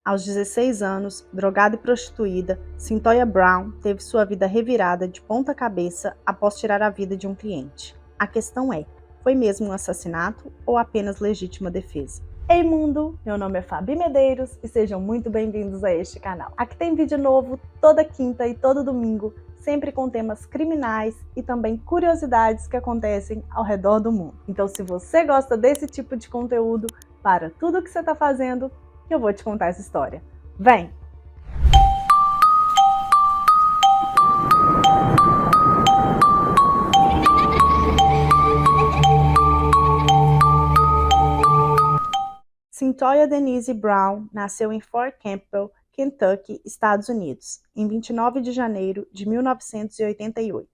Aos 16 anos, drogada e prostituída, Cyntoia Brown teve sua vida revirada de ponta cabeça após tirar a vida de um cliente. A questão é, foi mesmo um assassinato ou apenas legítima defesa? Ei mundo, meu nome é Fabi Medeiros e sejam muito bem-vindos a este canal. Aqui tem vídeo novo toda quinta e todo domingo, sempre com temas criminais e também curiosidades que acontecem ao redor do mundo. Então se você gosta desse tipo de conteúdo, para tudo o que você está fazendo, que eu vou te contar essa história. Vem! Cyntoia Denise Brown nasceu em Fort Campbell, Kentucky, Estados Unidos, em 29 de janeiro de 1988.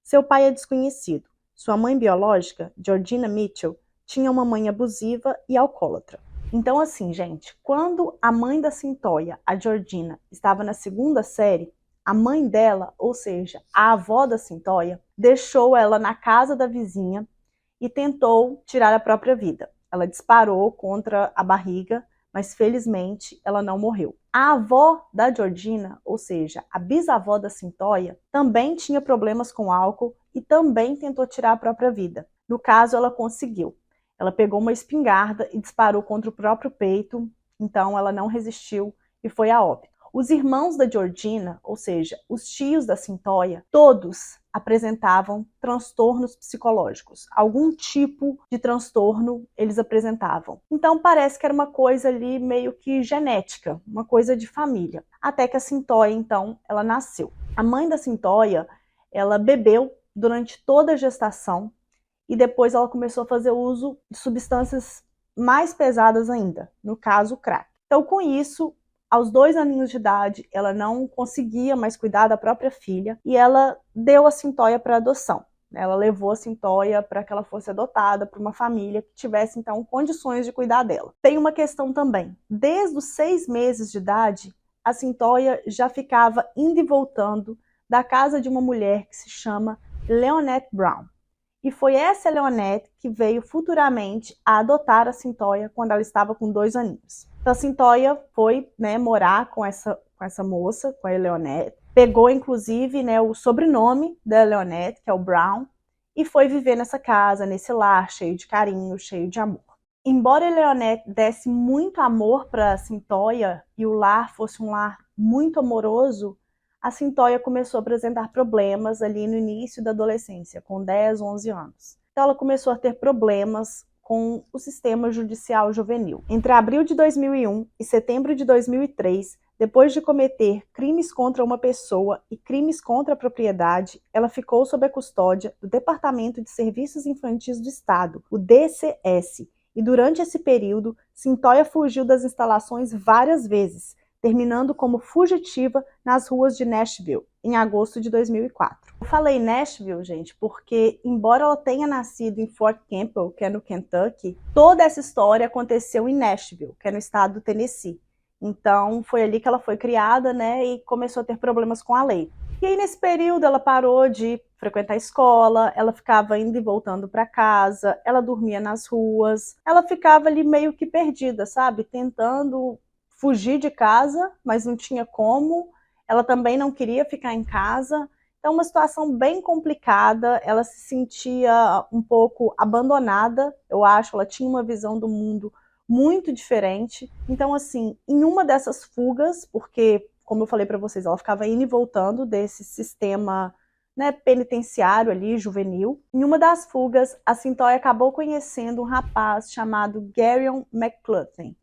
Seu pai é desconhecido. Sua mãe biológica, Georgina Mitchell, tinha uma mãe abusiva e alcoólatra. Então assim, gente, quando a mãe da Cyntoia, a Georgina, estava na segunda série, a mãe dela, ou seja, a avó da Cyntoia, deixou ela na casa da vizinha e tentou tirar a própria vida. Ela disparou contra a barriga, mas felizmente ela não morreu. A avó da Georgina, ou seja, a bisavó da Cyntoia, também tinha problemas com álcool e também tentou tirar a própria vida. No caso, ela conseguiu. Ela pegou uma espingarda e disparou contra o próprio peito, então ela não resistiu e foi a óbito. Os irmãos da Georgina, ou seja, os tios da Cyntoia, todos apresentavam transtornos psicológicos. Algum tipo de transtorno eles apresentavam. Então parece que era uma coisa ali meio que genética, uma coisa de família. Até que a Cyntoia, então, ela nasceu. A mãe da Cyntoia, ela bebeu durante toda a gestação, e depois ela começou a fazer uso de substâncias mais pesadas ainda, no caso o crack. Então com isso, aos 2 aninhos de idade, ela não conseguia mais cuidar da própria filha e ela deu a Cyntoia para adoção. Ela levou a Cyntoia para que ela fosse adotada por uma família que tivesse então condições de cuidar dela. Tem uma questão também, desde os 6 meses de idade, a Cyntoia já ficava indo e voltando da casa de uma mulher que se chama Leonette Brown. E foi essa Leonette que veio futuramente a adotar a Cyntoia quando ela estava com 2 aninhos. Então a Cyntoia foi morar com essa moça, com a Leonette, pegou inclusive o sobrenome da Leonette, que é o Brown, e foi viver nessa casa, nesse lar cheio de carinho, cheio de amor. Embora a Leonette desse muito amor para a Cyntoia e o lar fosse um lar muito amoroso, a Cyntoia começou a apresentar problemas ali no início da adolescência, com 10, 11 anos. Então ela começou a ter problemas com o sistema judicial juvenil. Entre abril de 2001 e setembro de 2003, depois de cometer crimes contra uma pessoa e crimes contra a propriedade, ela ficou sob a custódia do Departamento de Serviços Infantis do Estado, o DCS, e durante esse período, Cyntoia fugiu das instalações várias vezes, terminando como fugitiva nas ruas de Nashville, em agosto de 2004. Eu falei Nashville, gente, porque embora ela tenha nascido em Fort Campbell, que é no Kentucky, toda essa história aconteceu em Nashville, que é no estado do Tennessee. Então foi ali que ela foi criada, e começou a ter problemas com a lei. E aí nesse período ela parou de frequentar a escola, ela ficava indo e voltando para casa, ela dormia nas ruas, ela ficava ali meio que perdida, sabe? Tentando fugir de casa, mas não tinha como. Ela também não queria ficar em casa. Então, uma situação bem complicada. Ela se sentia um pouco abandonada, eu acho. Ela tinha uma visão do mundo muito diferente. Então, assim, em uma dessas fugas, porque, como eu falei para vocês, ela ficava indo e voltando desse sistema penitenciário ali, juvenil. Em uma das fugas, a Cyntoia acabou conhecendo um rapaz chamado Garyon McCluthan.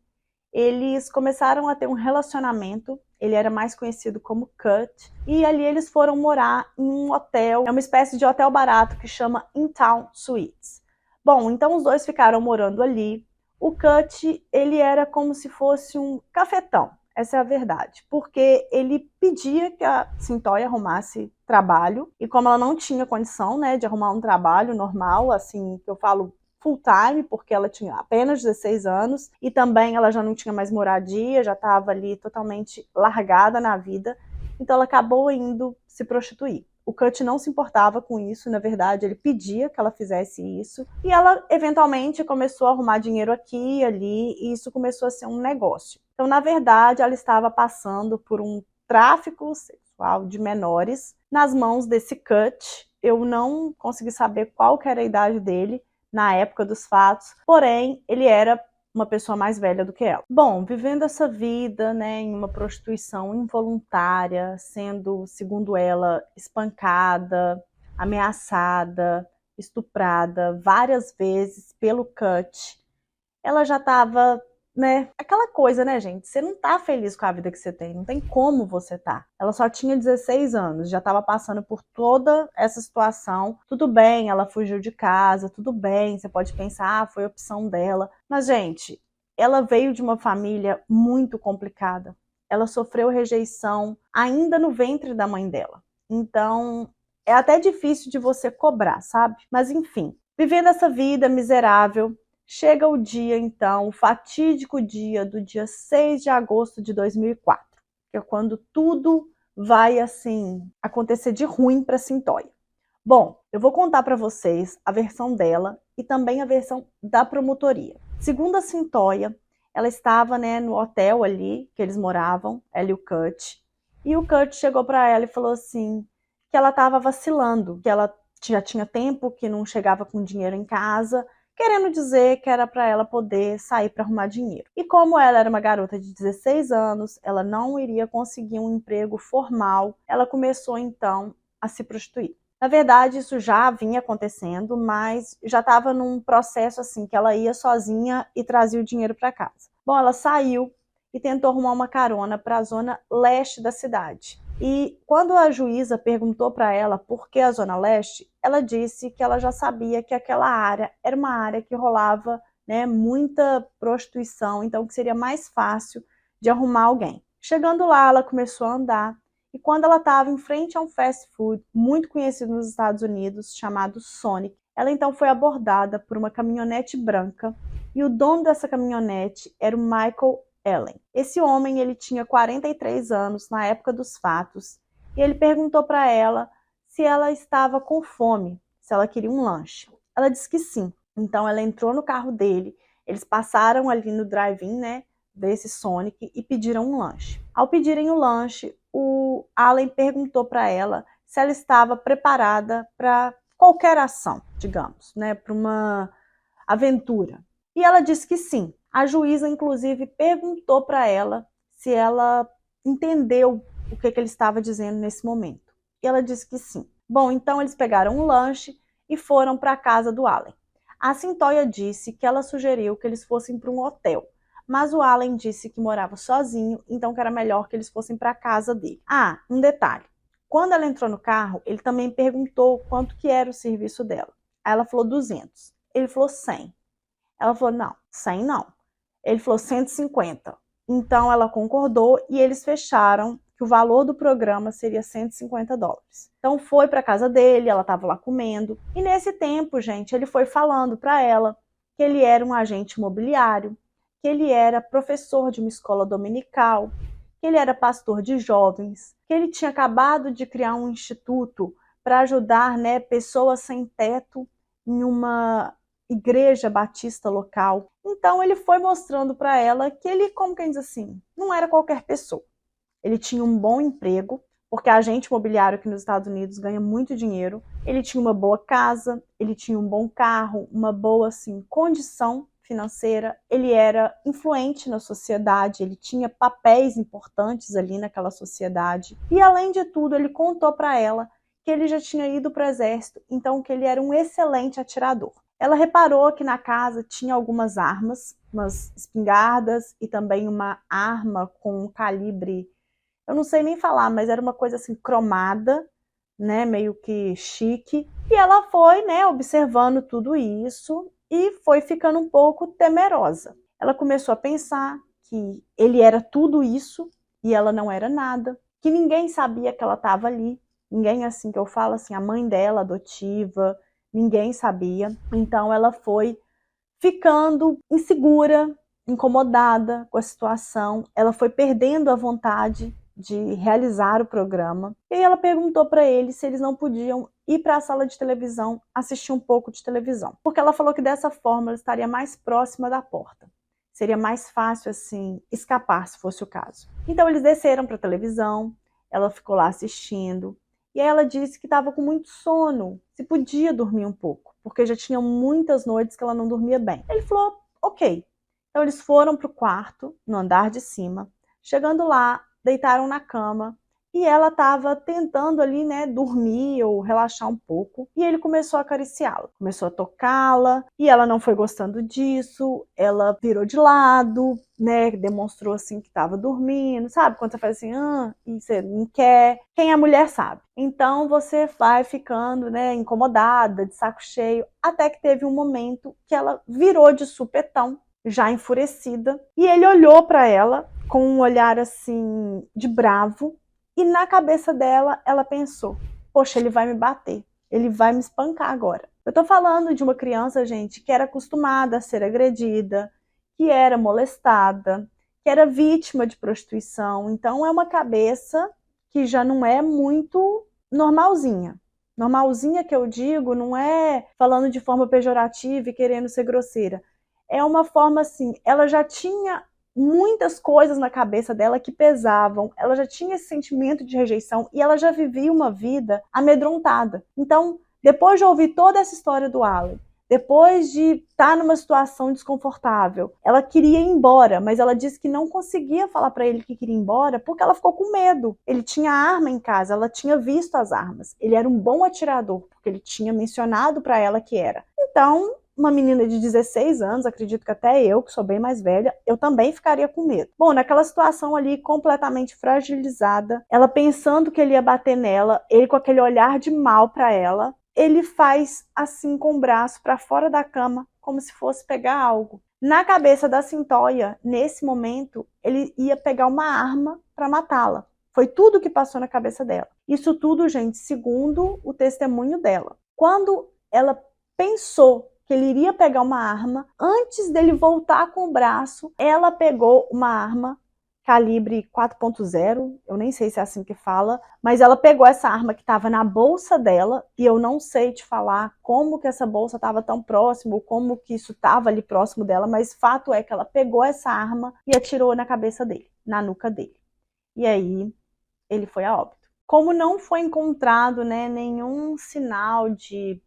Eles começaram a ter um relacionamento, ele era mais conhecido como Cut, e ali eles foram morar em um hotel, é uma espécie de hotel barato que chama In-Town Suites. Bom, então os dois ficaram morando ali. O Cut, ele era como se fosse um cafetão, essa é a verdade, porque ele pedia que a Cyntoia arrumasse trabalho, e como ela não tinha condição, de arrumar um trabalho normal, assim, que eu falo full time, porque ela tinha apenas 16 anos e também ela já não tinha mais moradia, já estava ali totalmente largada na vida, então ela acabou indo se prostituir. O Kurt não se importava com isso, na verdade, ele pedia que ela fizesse isso. E ela, eventualmente, começou a arrumar dinheiro aqui e ali, e isso começou a ser um negócio. Então, na verdade, ela estava passando por um tráfico sexual de menores nas mãos desse Kurt. Eu não consegui saber qual que era a idade dele na época dos fatos, porém, ele era uma pessoa mais velha do que ela. Bom, vivendo essa vida, né, em uma prostituição involuntária, sendo, segundo ela, espancada, ameaçada, estuprada várias vezes pelo Kurt, ela já estava, né, aquela coisa, né, gente, você não tá feliz com a vida que você tem, não tem como você tá. Ela só tinha 16 anos, já estava passando por toda essa situação. Tudo bem, ela fugiu de casa, tudo bem, você pode pensar, foi opção dela. Mas, gente, ela veio de uma família muito complicada. Ela sofreu rejeição ainda no ventre da mãe dela. Então, é até difícil de você cobrar, sabe? Mas, enfim, vivendo essa vida miserável, chega o dia, então, o fatídico dia do dia 6 de agosto de 2004, que é quando tudo vai, assim, acontecer de ruim para Cyntoia. Bom, eu vou contar para vocês a versão dela e também a versão da promotoria. Segundo a Cyntoia, ela estava, né, no hotel ali que eles moravam, ela e o Kurt, e o Kurt chegou para ela e falou assim, que ela estava vacilando, que ela já tinha tempo que não chegava com dinheiro em casa, querendo dizer que era para ela poder sair para arrumar dinheiro. E como ela era uma garota de 16 anos, ela não iria conseguir um emprego formal, ela começou então a se prostituir. Na verdade, isso já vinha acontecendo, mas já estava num processo assim, que ela ia sozinha e trazia o dinheiro para casa. Bom, ela saiu e tentou arrumar uma carona para a zona leste da cidade. E quando a juíza perguntou para ela por que a Zona Leste, ela disse que ela já sabia que aquela área era uma área que rolava, né, muita prostituição, então que seria mais fácil de arrumar alguém. Chegando lá, ela começou a andar, e quando ela estava em frente a um fast food muito conhecido nos Estados Unidos, chamado Sonic, ela então foi abordada por uma caminhonete branca, e o dono dessa caminhonete era o Michael Allen. Esse homem, ele tinha 43 anos na época dos fatos, e ele perguntou para ela se ela estava com fome, se ela queria um lanche. Ela disse que sim. Então ela entrou no carro dele, eles passaram ali no drive-in, né, desse Sonic e pediram um lanche. Ao pedirem o lanche, o Allen perguntou para ela se ela estava preparada para qualquer ação, digamos, né, para uma aventura. E ela disse que sim. A juíza, inclusive, perguntou para ela se ela entendeu o que ele estava dizendo nesse momento. E ela disse que sim. Bom, então eles pegaram um lanche e foram para a casa do Allen. A Cyntoia disse que ela sugeriu que eles fossem para um hotel, mas o Allen disse que morava sozinho, então que era melhor que eles fossem para a casa dele. Ah, um detalhe. Quando ela entrou no carro, ele também perguntou quanto que era o serviço dela. Aí ela falou 200. Ele falou 100. Ela falou, não, 100 não. Ele falou 150. Então ela concordou e eles fecharam que o valor do programa seria $150. Então foi para casa dele, ela estava lá comendo. E nesse tempo, gente, ele foi falando para ela que ele era um agente imobiliário, que ele era professor de uma escola dominical, que ele era pastor de jovens, que ele tinha acabado de criar um instituto para ajudar, né, pessoas sem teto em uma igreja batista local. Então ele foi mostrando para ela que ele, como quem diz assim, não era qualquer pessoa. Ele tinha um bom emprego, porque agente imobiliário aqui nos Estados Unidos ganha muito dinheiro. Ele tinha uma boa casa, ele tinha um bom carro, uma boa assim, condição financeira. Ele era influente na sociedade, ele tinha papéis importantes ali naquela sociedade. E além de tudo, ele contou para ela que ele já tinha ido para o exército, então que ele era um excelente atirador. Ela reparou que na casa tinha algumas armas, umas espingardas e também uma arma com um calibre, eu não sei nem falar, mas era uma coisa assim cromada, né, meio que chique. E ela foi, né, observando tudo isso e foi ficando um pouco temerosa. Ela começou a pensar que ele era tudo isso e ela não era nada, que ninguém sabia que ela estava ali, ninguém, assim que eu falo, assim, a mãe dela adotiva, ninguém sabia. Então ela foi ficando insegura, incomodada com a situação. Ela foi perdendo a vontade de realizar o programa. E aí ela perguntou para eles se eles não podiam ir para a sala de televisão assistir um pouco de televisão. Porque ela falou que dessa forma ela estaria mais próxima da porta. Seria mais fácil, assim, escapar, se fosse o caso. Então eles desceram para a televisão, ela ficou lá assistindo. E aí ela disse que estava com muito sono, se podia dormir um pouco, porque já tinha muitas noites que ela não dormia bem. Ele falou, ok. Então eles foram para o quarto, no andar de cima. Chegando lá, deitaram na cama e ela estava tentando ali, né, dormir ou relaxar um pouco. E ele começou a acariciá-la, começou a tocá-la e ela não foi gostando disso. Ela virou de lado, né, demonstrou assim que estava dormindo, sabe? Quando você faz assim, e você não quer. Quem é mulher sabe. Então você vai ficando, né, incomodada, de saco cheio, até que teve um momento que ela virou de supetão, já enfurecida, e ele olhou para ela com um olhar assim de bravo, e na cabeça dela ela pensou, poxa, ele vai me bater, ele vai me espancar agora. Eu tô falando de uma criança, gente, que era acostumada a ser agredida, que era molestada, que era vítima de prostituição, então é uma cabeça que já não é muito normalzinha. Normalzinha que eu digo não é falando de forma pejorativa e querendo ser grosseira. É uma forma assim, ela já tinha muitas coisas na cabeça dela que pesavam, ela já tinha esse sentimento de rejeição e ela já vivia uma vida amedrontada. Então, depois de ouvir toda essa história do Allen, depois de estar numa situação desconfortável, ela queria ir embora, mas ela disse que não conseguia falar para ele que queria ir embora porque ela ficou com medo. Ele tinha arma em casa, ela tinha visto as armas. Ele era um bom atirador, porque ele tinha mencionado para ela que era. Então, uma menina de 16 anos, acredito que até eu, que sou bem mais velha, eu também ficaria com medo. Bom, naquela situação ali, completamente fragilizada, ela pensando que ele ia bater nela, ele com aquele olhar de mal para ela, ele faz assim com o braço para fora da cama, como se fosse pegar algo. Na cabeça da Cyntoia, nesse momento, ele ia pegar uma arma para matá-la. Foi tudo que passou na cabeça dela. Isso tudo, gente, segundo o testemunho dela. Quando ela pensou que ele iria pegar uma arma, antes dele voltar com o braço, ela pegou uma arma calibre 4.0, eu nem sei se é assim que fala, mas ela pegou essa arma que estava na bolsa dela, e eu não sei te falar como que essa bolsa estava tão próximo, como que isso estava ali próximo dela, mas fato é que ela pegou essa arma e atirou na cabeça dele, na nuca dele. E aí, ele foi a óbito. Como não foi encontrado, né, nenhum sinal de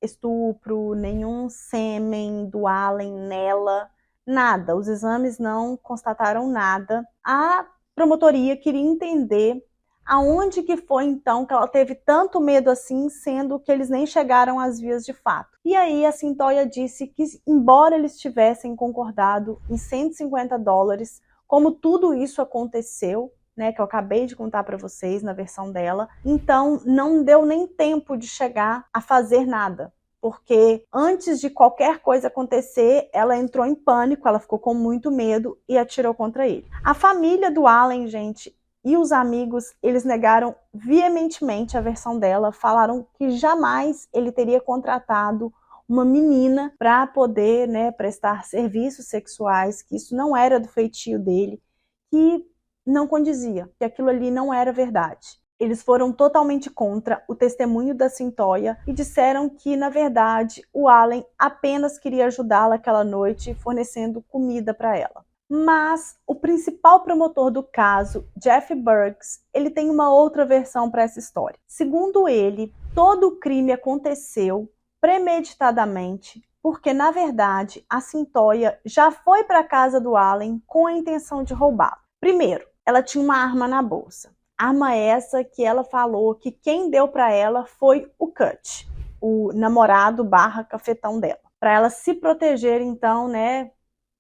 estupro, nenhum sêmen do Allen nela, nada. Os exames não constataram nada. A promotoria queria entender aonde que foi então que ela teve tanto medo assim, sendo que eles nem chegaram às vias de fato. E aí a Cyntoia disse que, embora eles tivessem concordado em $150, como tudo isso aconteceu, né, que eu acabei de contar para vocês na versão dela, então não deu nem tempo de chegar a fazer nada, porque antes de qualquer coisa acontecer, ela entrou em pânico, ela ficou com muito medo e atirou contra ele. A família do Allen, gente, e os amigos, eles negaram veementemente a versão dela, falaram que jamais ele teria contratado uma menina para poder, né, prestar serviços sexuais, que isso não era do feitio dele, que não condizia, que aquilo ali não era verdade. Eles foram totalmente contra o testemunho da Cyntoia e disseram que, na verdade, o Allen apenas queria ajudá-la aquela noite, fornecendo comida para ela. Mas o principal promotor do caso, Jeff Burks, ele tem uma outra versão para essa história. Segundo ele, todo o crime aconteceu premeditadamente, porque, na verdade, a Cyntoia já foi para a casa do Allen com a intenção de roubá-lo. Primeiro, ela tinha uma arma na bolsa. Arma essa que ela falou que quem deu para ela foi o Cut, o namorado / cafetão dela, para ela se proteger então, né,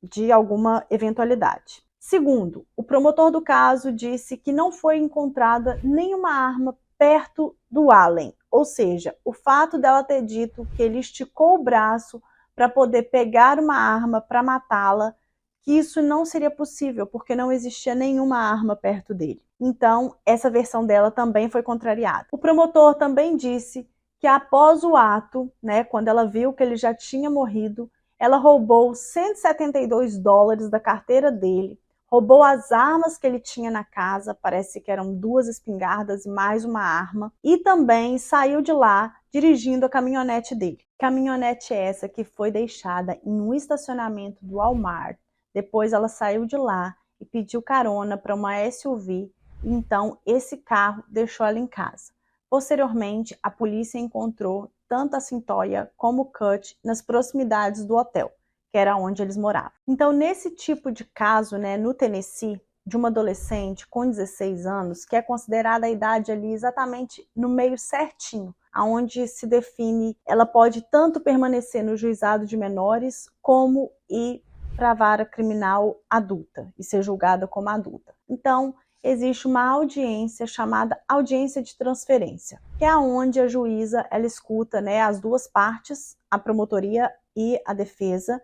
de alguma eventualidade. Segundo, o promotor do caso disse que não foi encontrada nenhuma arma perto do Allen, ou seja, o fato dela ter dito que ele esticou o braço para poder pegar uma arma para matá-la, que isso não seria possível, porque não existia nenhuma arma perto dele. Então, essa versão dela também foi contrariada. O promotor também disse que após o ato, né, quando ela viu que ele já tinha morrido, ela roubou $172 da carteira dele, roubou as armas que ele tinha na casa, parece que eram 2 espingardas e mais uma arma, e também saiu de lá dirigindo a caminhonete dele. Caminhonete essa que foi deixada em um estacionamento do Walmart. Depois ela saiu de lá e pediu carona para uma SUV, então esse carro deixou ela em casa. Posteriormente, a polícia encontrou tanto a Cyntoia como o Kurt nas proximidades do hotel, que era onde eles moravam. Então, nesse tipo de caso, no Tennessee, de uma adolescente com 16 anos, que é considerada a idade ali exatamente no meio certinho, aonde se define, ela pode tanto permanecer no juizado de menores, como ir para a vara criminal adulta, e ser julgada como adulta. Então, existe uma audiência chamada audiência de transferência, que é onde a juíza ela escuta as 2 partes, a promotoria e a defesa.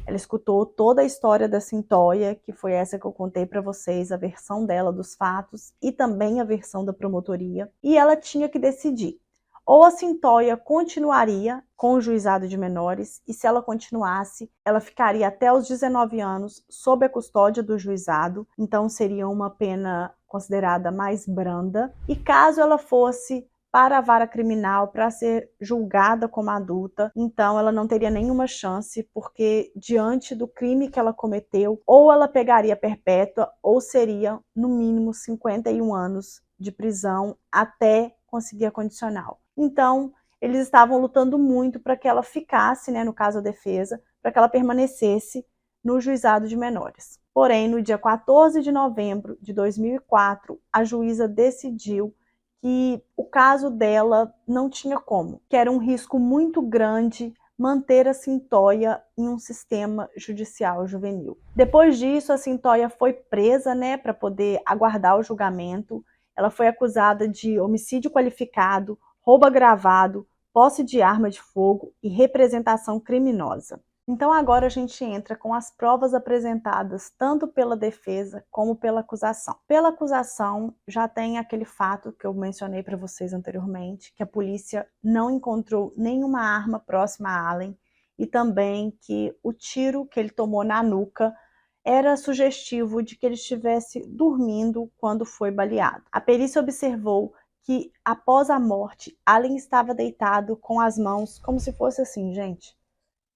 Ela escutou toda a história da Cyntoia, que foi essa que eu contei para vocês, a versão dela dos fatos e também a versão da promotoria, e ela tinha que decidir. Ou a Cyntoia continuaria com o juizado de menores, e se ela continuasse, ela ficaria até os 19 anos sob a custódia do juizado, então seria uma pena considerada mais branda. E caso ela fosse para a vara criminal para ser julgada como adulta, então ela não teria nenhuma chance, porque diante do crime que ela cometeu, ou ela pegaria perpétua, ou seria no mínimo 51 anos de prisão até conseguir a condicional. Então, eles estavam lutando muito para que ela ficasse, no caso a defesa, para que ela permanecesse no juizado de menores. Porém, no dia 14 de novembro de 2004, a juíza decidiu que o caso dela não tinha como, que era um risco muito grande manter a Cyntoia em um sistema judicial juvenil. Depois disso, a Cyntoia foi presa, para poder aguardar o julgamento. Ela foi acusada de homicídio qualificado, roubo agravado, posse de arma de fogo e representação criminosa. Então agora a gente entra com as provas apresentadas tanto pela defesa como pela acusação. Pela acusação já tem aquele fato que eu mencionei para vocês anteriormente, que a polícia não encontrou nenhuma arma próxima a Allen, e também que o tiro que ele tomou na nuca era sugestivo de que ele estivesse dormindo quando foi baleado. A perícia observou que após a morte, Allen estava deitado com as mãos como se fosse assim, gente,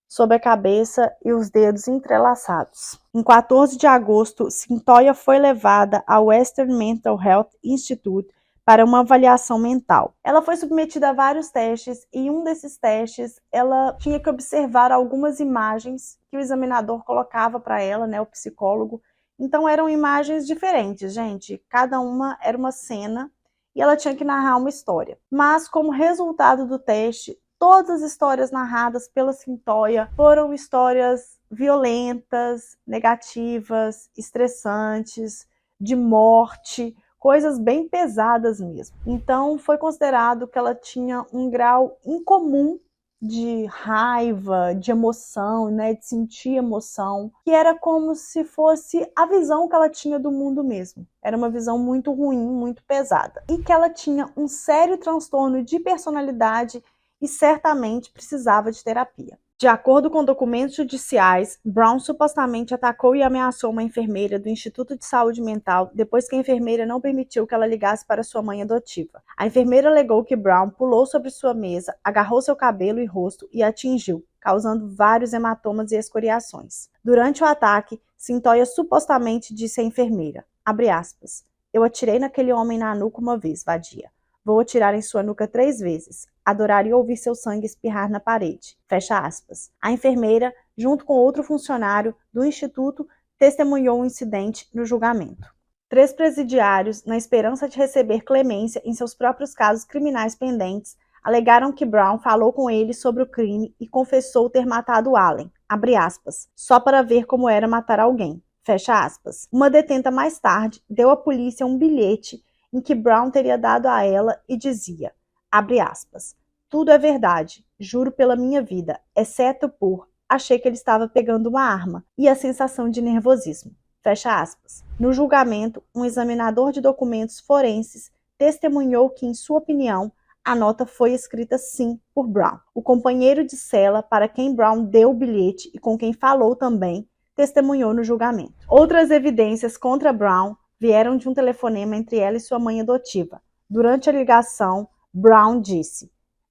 sob a cabeça e os dedos entrelaçados. Em 14 de agosto, Cyntoia foi levada ao Western Mental Health Institute para uma avaliação mental. Ela foi submetida a vários testes, e em um desses testes ela tinha que observar algumas imagens que o examinador colocava para ela, o psicólogo. Então eram imagens diferentes, gente. Cada uma era uma cena e ela tinha que narrar uma história. Mas como resultado do teste, todas as histórias narradas pela Cyntoia foram histórias violentas, negativas, estressantes, de morte, coisas bem pesadas mesmo. Então foi considerado que ela tinha um grau incomum de raiva, de emoção, de sentir emoção, que era como se fosse a visão que ela tinha do mundo mesmo. Era uma visão muito ruim, muito pesada. E que ela tinha um sério transtorno de personalidade e certamente precisava de terapia. De acordo com documentos judiciais, Brown supostamente atacou e ameaçou uma enfermeira do Instituto de Saúde Mental depois que a enfermeira não permitiu que ela ligasse para sua mãe adotiva. A enfermeira alegou que Brown pulou sobre sua mesa, agarrou seu cabelo e rosto e a atingiu, causando vários hematomas e escoriações. Durante o ataque, Cyntoia supostamente disse à enfermeira, abre aspas, eu atirei naquele homem na nuca uma vez, vadia. Vou atirar em sua nuca 3 vezes. Adoraria ouvir seu sangue espirrar na parede. Fecha aspas. A enfermeira, junto com outro funcionário do instituto, testemunhou o incidente no julgamento. 3 presidiários, na esperança de receber clemência em seus próprios casos criminais pendentes, alegaram que Brown falou com eles sobre o crime e confessou ter matado Allen, abre aspas, só para ver como era matar alguém. Fecha aspas. Uma detenta mais tarde deu à polícia um bilhete em que Brown teria dado a ela e dizia, abre aspas, tudo é verdade, juro pela minha vida, exceto por achei que ele estava pegando uma arma e a sensação de nervosismo. Fecha aspas. No julgamento, um examinador de documentos forenses testemunhou que, em sua opinião, a nota foi escrita sim por Brown. O companheiro de cela para quem Brown deu o bilhete e com quem falou também testemunhou no julgamento. Outras evidências contra Brown vieram de um telefonema entre ela e sua mãe adotiva. Durante a ligação, Brown disse,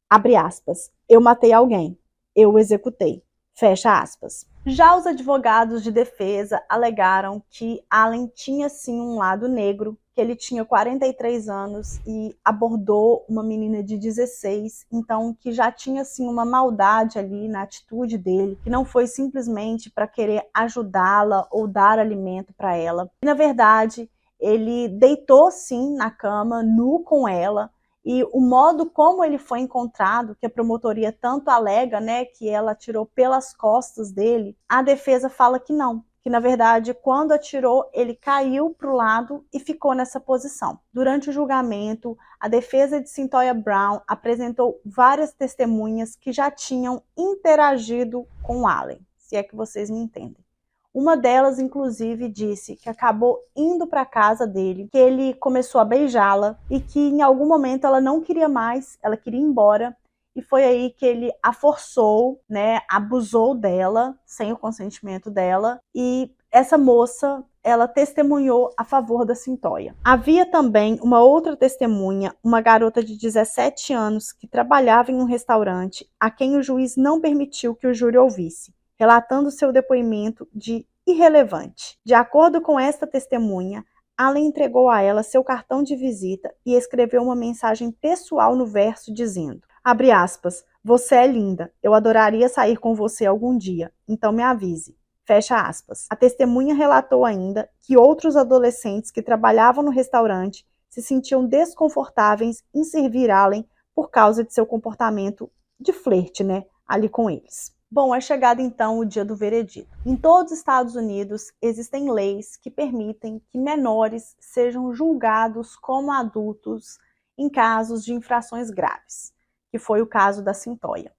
abre aspas, eu matei alguém, eu o executei, fecha aspas. Já os advogados de defesa alegaram que Allen tinha sim um lado negro, que ele tinha 43 anos e abordou uma menina de 16, então que já tinha sim uma maldade ali na atitude dele, que não foi simplesmente para querer ajudá-la ou dar alimento para ela. E, na verdade, ele deitou sim na cama, nu com ela, e o modo como ele foi encontrado, que a promotoria tanto alega, né, que ela atirou pelas costas dele, a defesa fala que não, que na verdade quando atirou ele caiu para o lado e ficou nessa posição. Durante o julgamento, a defesa de Cyntoia Brown apresentou várias testemunhas que já tinham interagido com Allen, se é que vocês me entendem. Uma delas, inclusive, disse que acabou indo para a casa dele, que ele começou a beijá-la e que em algum momento ela não queria mais, ela queria ir embora. E foi aí que ele a forçou, né, abusou dela, sem o consentimento dela. E essa moça, ela testemunhou a favor da Cyntoia. Havia também uma outra testemunha, uma garota de 17 anos, que trabalhava em um restaurante, a quem o juiz não permitiu que o júri ouvisse, relatando seu depoimento de irrelevante. De acordo com esta testemunha, Allen entregou a ela seu cartão de visita e escreveu uma mensagem pessoal no verso dizendo, abre aspas, você é linda, eu adoraria sair com você algum dia, então me avise, fecha aspas. A testemunha relatou ainda que outros adolescentes que trabalhavam no restaurante se sentiam desconfortáveis em servir Allen por causa de seu comportamento de flerte, né, ali com eles. Bom, é chegado então o dia do veredito. Em todos os Estados Unidos existem leis que permitem que menores sejam julgados como adultos em casos de infrações graves, que foi o caso da Cyntoia.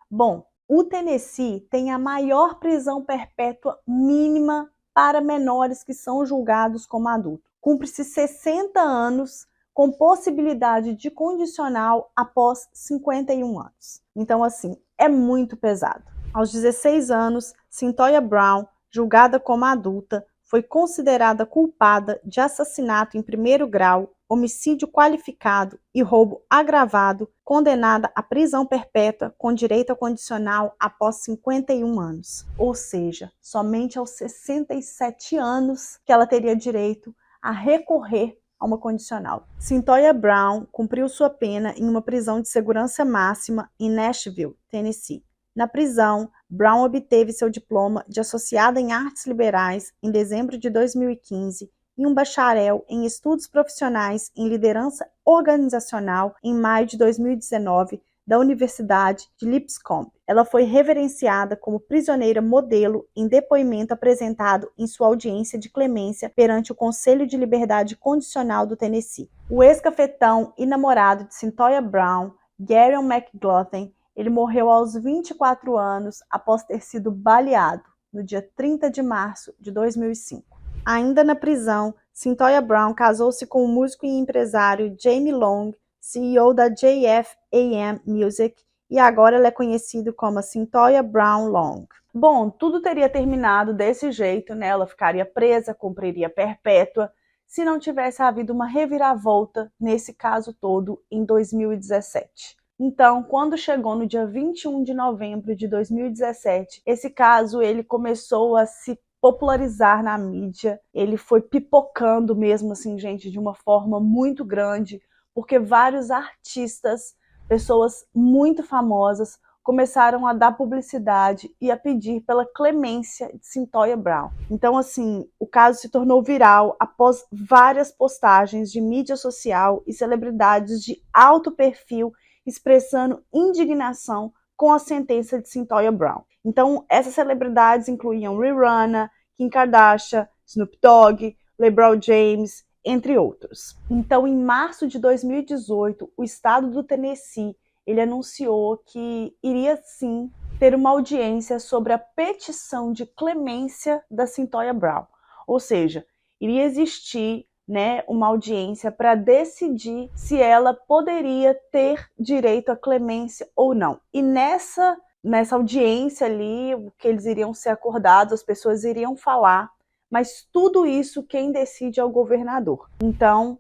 Bom, o Tennessee tem a maior prisão perpétua mínima para menores que são julgados como adultos. Cumpre-se 60 anos com possibilidade de condicional após 51 anos. Então, assim, é muito pesado. Aos 16 anos, Cyntoia Brown, julgada como adulta, foi considerada culpada de assassinato em primeiro grau, homicídio qualificado e roubo agravado, condenada à prisão perpétua com direito ao condicional após 51 anos. Ou seja, somente aos 67 anos que ela teria direito a recorrer a uma condicional. Cyntoia Brown cumpriu sua pena em uma prisão de segurança máxima em Nashville, Tennessee. Na prisão, Brown obteve seu diploma de associada em artes liberais em dezembro de 2015 e um bacharel em estudos profissionais em liderança organizacional em maio de 2019 da Universidade de Lipscomb. Ela foi reverenciada como prisioneira modelo em depoimento apresentado em sua audiência de clemência perante o Conselho de Liberdade Condicional do Tennessee. O ex-cafetão e namorado de Cyntoia Brown, Gary McGlothen, ele morreu aos 24 anos após ter sido baleado no dia 30 de março de 2005. Ainda na prisão, Cyntoia Brown casou-se com o músico e empresário Jamie Long, CEO da JFAM Music, e agora ela é conhecida como Cyntoia Brown Long. Bom, tudo teria terminado desse jeito, né? Ela ficaria presa, cumpriria perpétua, se não tivesse havido uma reviravolta nesse caso todo em 2017. Então, quando chegou no dia 21 de novembro de 2017, esse caso ele começou a se popularizar na mídia, ele foi pipocando mesmo assim, gente, de uma forma muito grande, porque vários artistas, pessoas muito famosas, começaram a dar publicidade e a pedir pela clemência de Cyntoia Brown. Então, assim, o caso se tornou viral após várias postagens de mídia social e celebridades de alto perfil expressando indignação com a sentença de Cyntoia Brown. Então, essas celebridades incluíam Rihanna, Kim Kardashian, Snoop Dogg, LeBron James, entre outros. Então, em março de 2018, o estado do Tennessee ele anunciou que iria sim ter uma audiência sobre a petição de clemência da Cyntoia Brown. Ou seja, iria existir, né, uma audiência para decidir se ela poderia ter direito à clemência ou não. E nessa nessa audiência ali, que eles iriam ser acordados, as pessoas iriam falar, mas tudo isso quem decide é o governador. Então,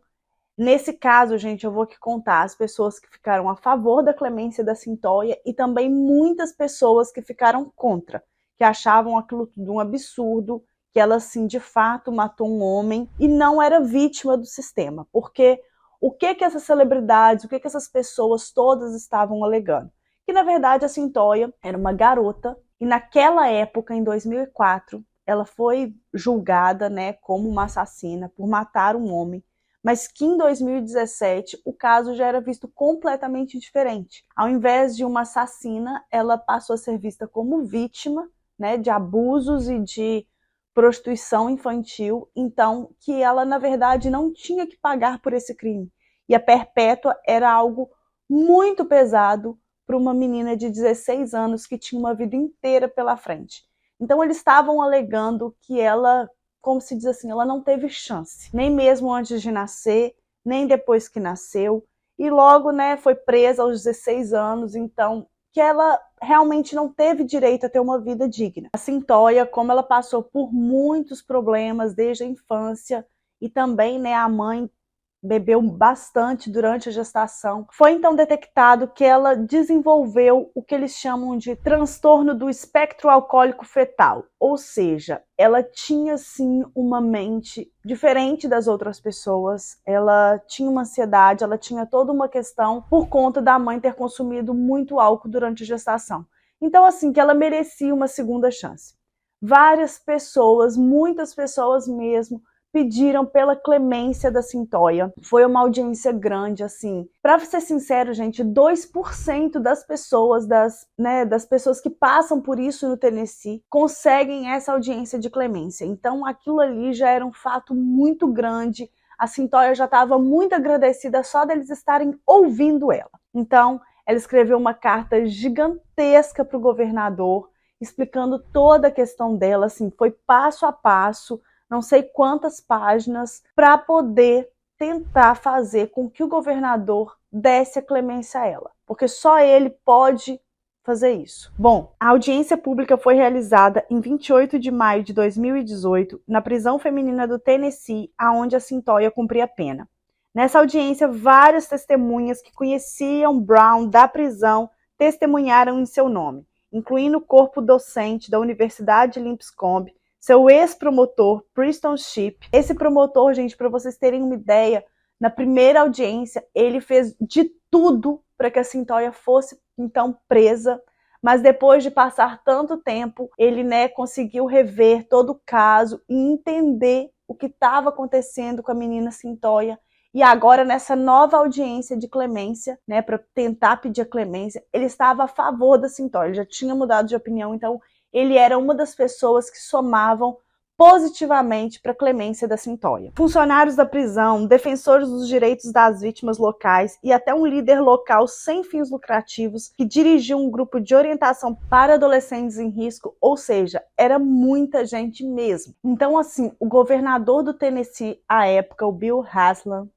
nesse caso, gente, eu vou aqui contar as pessoas que ficaram a favor da clemência da Cyntoia e também muitas pessoas que ficaram contra, que achavam aquilo tudo um absurdo, que ela, assim, de fato matou um homem e não era vítima do sistema. Porque o que essas celebridades, o que essas pessoas todas estavam alegando? Que, na verdade, a Cyntoia era uma garota e naquela época, em 2004, ela foi julgada, né, como uma assassina por matar um homem, mas que em 2017 o caso já era visto completamente diferente. Ao invés de uma assassina, ela passou a ser vista como vítima, né, de abusos e de prostituição infantil, então que ela, na verdade, não tinha que pagar por esse crime. E a perpétua era algo muito pesado para uma menina de 16 anos que tinha uma vida inteira pela frente. Então eles estavam alegando que ela, como se diz assim, ela não teve chance, nem mesmo antes de nascer, nem depois que nasceu, e logo, né, foi presa aos 16 anos, então que ela realmente não teve direito a ter uma vida digna. A Cyntoia, como ela passou por muitos problemas desde a infância, e também, né, a mãe bebeu bastante durante a gestação, foi então detectado que ela desenvolveu o que eles chamam de transtorno do espectro alcoólico fetal, ou seja, ela tinha sim uma mente diferente das outras pessoas, ela tinha uma ansiedade, ela tinha toda uma questão por conta da mãe ter consumido muito álcool durante a gestação. Então, assim, que ela merecia uma segunda chance. Várias pessoas, muitas pessoas mesmo, pediram pela clemência da Cyntoia. Foi uma audiência grande, assim. Para ser sincero, gente, 2% das pessoas, das pessoas que passam por isso no Tennessee, conseguem essa audiência de clemência. Então, aquilo ali já era um fato muito grande. A Cyntoia já estava muito agradecida só deles estarem ouvindo ela. Então, ela escreveu uma carta gigantesca para o governador, explicando toda a questão dela, assim, foi passo a passo, não sei quantas páginas, para poder tentar fazer com que o governador desse a clemência a ela, porque só ele pode fazer isso. Bom, a audiência pública foi realizada em 28 de maio de 2018 na prisão feminina do Tennessee, aonde a Cyntoia cumpria a pena. Nessa audiência, várias testemunhas que conheciam Brown da prisão testemunharam em seu nome, incluindo o corpo docente da Universidade de Lipscomb, seu ex-promotor, Preston Shipp. Esse promotor, gente, para vocês terem uma ideia, na primeira audiência, ele fez de tudo para que a Cyntoia fosse, então, presa, mas depois de passar tanto tempo, ele, né, conseguiu rever todo o caso e entender o que estava acontecendo com a menina Cyntoia. E agora, nessa nova audiência de clemência, né, para tentar pedir a clemência, ele estava a favor da Cyntoia, ele já tinha mudado de opinião, então ele era uma das pessoas que somavam positivamente para a clemência da Cyntoia. Funcionários da prisão, defensores dos direitos das vítimas locais e até um líder local sem fins lucrativos que dirigiu um grupo de orientação para adolescentes em risco, ou seja, era muita gente mesmo. Então, assim, o governador do Tennessee à época, o Bill Haslam,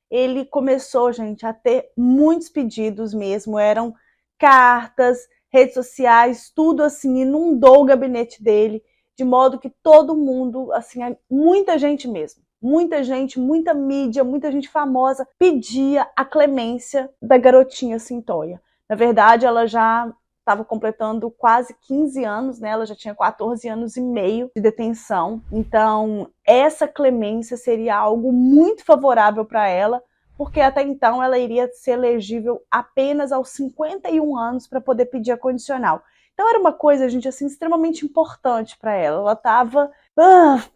ele começou, gente, a ter muitos pedidos mesmo, eram cartas, redes sociais, tudo assim, inundou o gabinete dele, de modo que todo mundo, assim, muita gente mesmo, muita gente, muita mídia, muita gente famosa pedia a clemência da garotinha Cyntoia. Na verdade, ela já estava completando quase 15 anos, né? Ela já tinha 14 anos e meio de detenção. Então, essa clemência seria algo muito favorável para ela, porque até então ela iria ser elegível apenas aos 51 anos para poder pedir a condicional. Então era uma coisa, gente, assim, extremamente importante para ela. Ela estava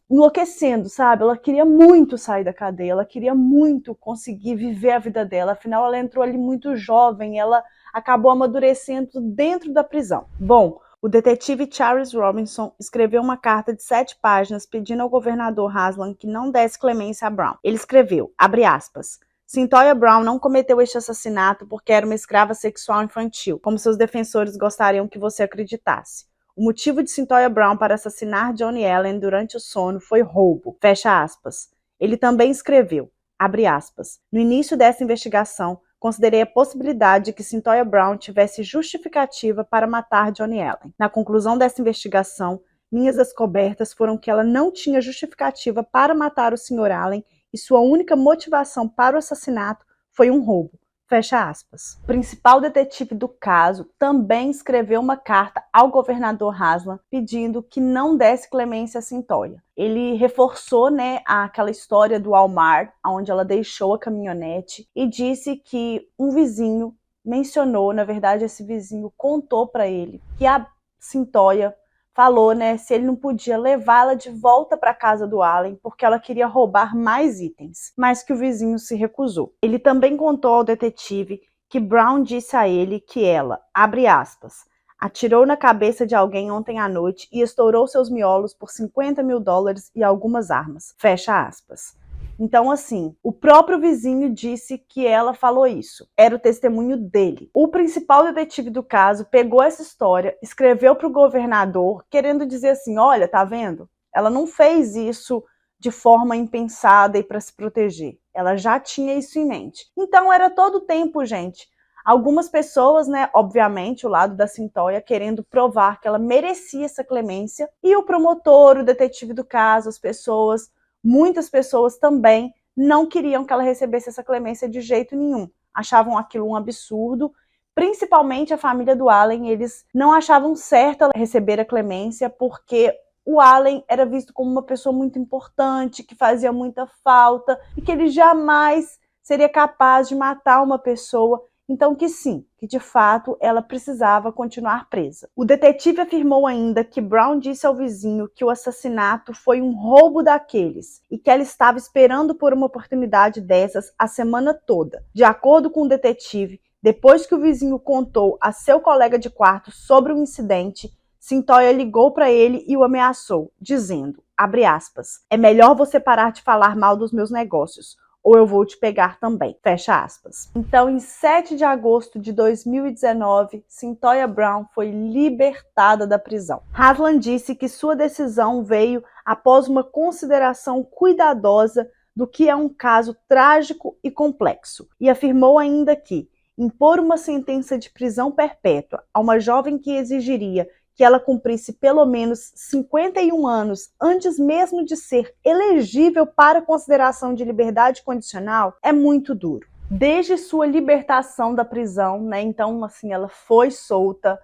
enlouquecendo, sabe? Ela queria muito sair da cadeia, ela queria muito conseguir viver a vida dela. Afinal, ela entrou ali muito jovem, ela acabou amadurecendo dentro da prisão. Bom, o detetive Charles Robinson escreveu uma carta de 7 páginas pedindo ao governador Haslam que não desse clemência a Brown. Ele escreveu, abre aspas, Cyntoia Brown não cometeu este assassinato porque era uma escrava sexual infantil, como seus defensores gostariam que você acreditasse. O motivo de Cyntoia Brown para assassinar Johnny Allen durante o sono foi roubo. Fecha aspas. Ele também escreveu, abre aspas, no início dessa investigação, considerei a possibilidade de que Cyntoia Brown tivesse justificativa para matar Johnny Allen. Na conclusão dessa investigação, minhas descobertas foram que ela não tinha justificativa para matar o Sr. Allen e sua única motivação para o assassinato foi um roubo. Fecha aspas. O principal detetive do caso também escreveu uma carta ao governador Haslam pedindo que não desse clemência a Cyntoia. Ele reforçou, aquela história do Walmart, onde ela deixou a caminhonete, e disse que um vizinho mencionou, na verdade esse vizinho contou para ele que a Cyntoia falou, se ele não podia levá-la de volta para a casa do Allen, porque ela queria roubar mais itens, mas que o vizinho se recusou. Ele também contou ao detetive que Brown disse a ele que ela, abre aspas, atirou na cabeça de alguém ontem à noite e estourou seus miolos por $50 mil e algumas armas. Fecha aspas. Então, assim, o próprio vizinho disse que ela falou isso. Era o testemunho dele. O principal detetive do caso pegou essa história, escreveu para o governador, querendo dizer assim, olha, tá vendo? Ela não fez isso de forma impensada e para se proteger. Ela já tinha isso em mente. Então, era todo o tempo, gente. Algumas pessoas, obviamente, o lado da Cyntoia, querendo provar que ela merecia essa clemência. E o promotor, o detetive do caso, muitas pessoas também não queriam que ela recebesse essa clemência de jeito nenhum. Achavam aquilo um absurdo. Principalmente a família do Allen, eles não achavam certo ela receber a clemência porque o Allen era visto como uma pessoa muito importante, que fazia muita falta e que ele jamais seria capaz de matar uma pessoa. Então que sim, que de fato ela precisava continuar presa. O detetive afirmou ainda que Brown disse ao vizinho que o assassinato foi um roubo daqueles e que ela estava esperando por uma oportunidade dessas a semana toda. De acordo com o detetive, depois que o vizinho contou a seu colega de quarto sobre o incidente, Cyntoia ligou para ele e o ameaçou, dizendo, abre aspas, é melhor você parar de falar mal dos meus negócios, ou eu vou te pegar também, fecha aspas. Então, em 7 de agosto de 2019, Cyntoia Brown foi libertada da prisão. Haslam disse que sua decisão veio após uma consideração cuidadosa do que é um caso trágico e complexo, e afirmou ainda que impor uma sentença de prisão perpétua a uma jovem que exigiria que ela cumprisse pelo menos 51 anos antes mesmo de ser elegível para consideração de liberdade condicional é muito duro. Desde sua libertação da prisão, então assim, ela foi solta,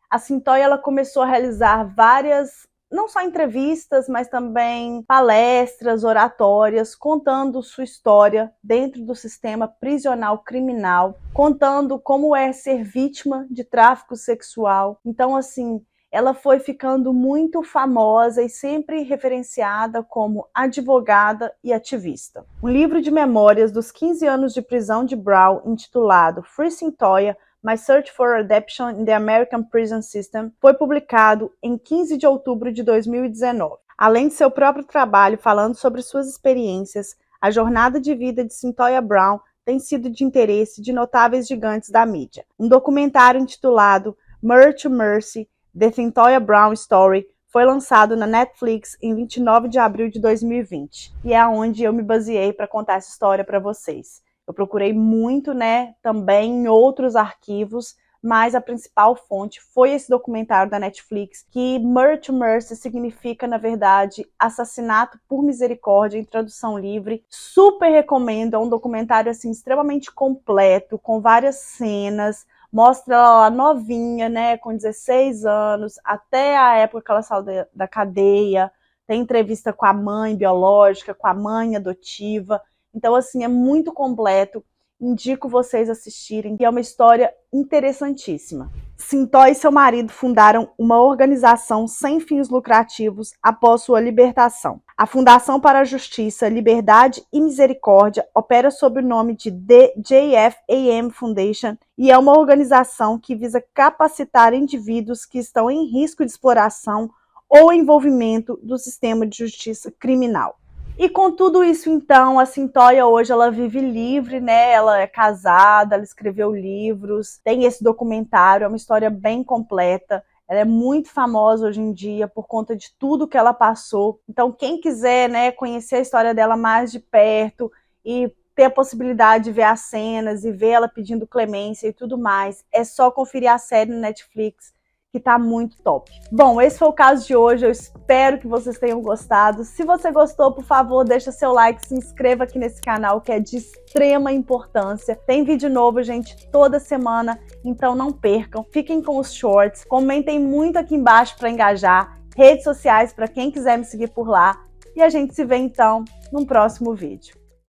a Cyntoia ela começou a realizar várias, não só entrevistas, mas também palestras, oratórias, contando sua história dentro do sistema prisional criminal, contando como é ser vítima de tráfico sexual. Então, assim, ela foi ficando muito famosa e sempre referenciada como advogada e ativista. Um livro de memórias dos 15 anos de prisão de Brown, intitulado Free Cyntoia, My Search for Redemption in the American Prison System, foi publicado em 15 de outubro de 2019. Além de seu próprio trabalho falando sobre suas experiências, a jornada de vida de Cyntoia Brown tem sido de interesse de notáveis gigantes da mídia. Um documentário intitulado Murder to Mercy, The Cyntoia Brown Story, foi lançado na Netflix em 29 de abril de 2020, e é onde eu me baseei para contar essa história para vocês. Eu procurei muito, também em outros arquivos, mas a principal fonte foi esse documentário da Netflix, que Murder to Mercy significa, na verdade, assassinato por misericórdia, em tradução livre. Super recomendo, é um documentário assim, extremamente completo, com várias cenas. Mostra ela lá novinha, com 16 anos, até a época que ela saiu da cadeia. Tem entrevista com a mãe biológica, com a mãe adotiva. Então, assim, é muito completo. Indico vocês assistirem, que é uma história interessantíssima. Cyntoia e seu marido fundaram uma organização sem fins lucrativos após sua libertação. A Fundação para a Justiça, Liberdade e Misericórdia opera sob o nome de JFAM Foundation e é uma organização que visa capacitar indivíduos que estão em risco de exploração ou envolvimento do sistema de justiça criminal. E com tudo isso, então, a Cyntoia hoje ela vive livre, ela é casada, ela escreveu livros, tem esse documentário, é uma história bem completa. Ela é muito famosa hoje em dia por conta de tudo que ela passou. Então, quem quiser, conhecer a história dela mais de perto e ter a possibilidade de ver as cenas e ver ela pedindo clemência e tudo mais, é só conferir a série no Netflix, que tá muito top. Bom, esse foi o caso de hoje, eu espero que vocês tenham gostado. Se você gostou, por favor, deixa seu like, se inscreva aqui nesse canal, que é de extrema importância. Tem vídeo novo, gente, toda semana, então não percam. Fiquem com os shorts, comentem muito aqui embaixo para engajar, redes sociais para quem quiser me seguir por lá, e a gente se vê então num próximo vídeo.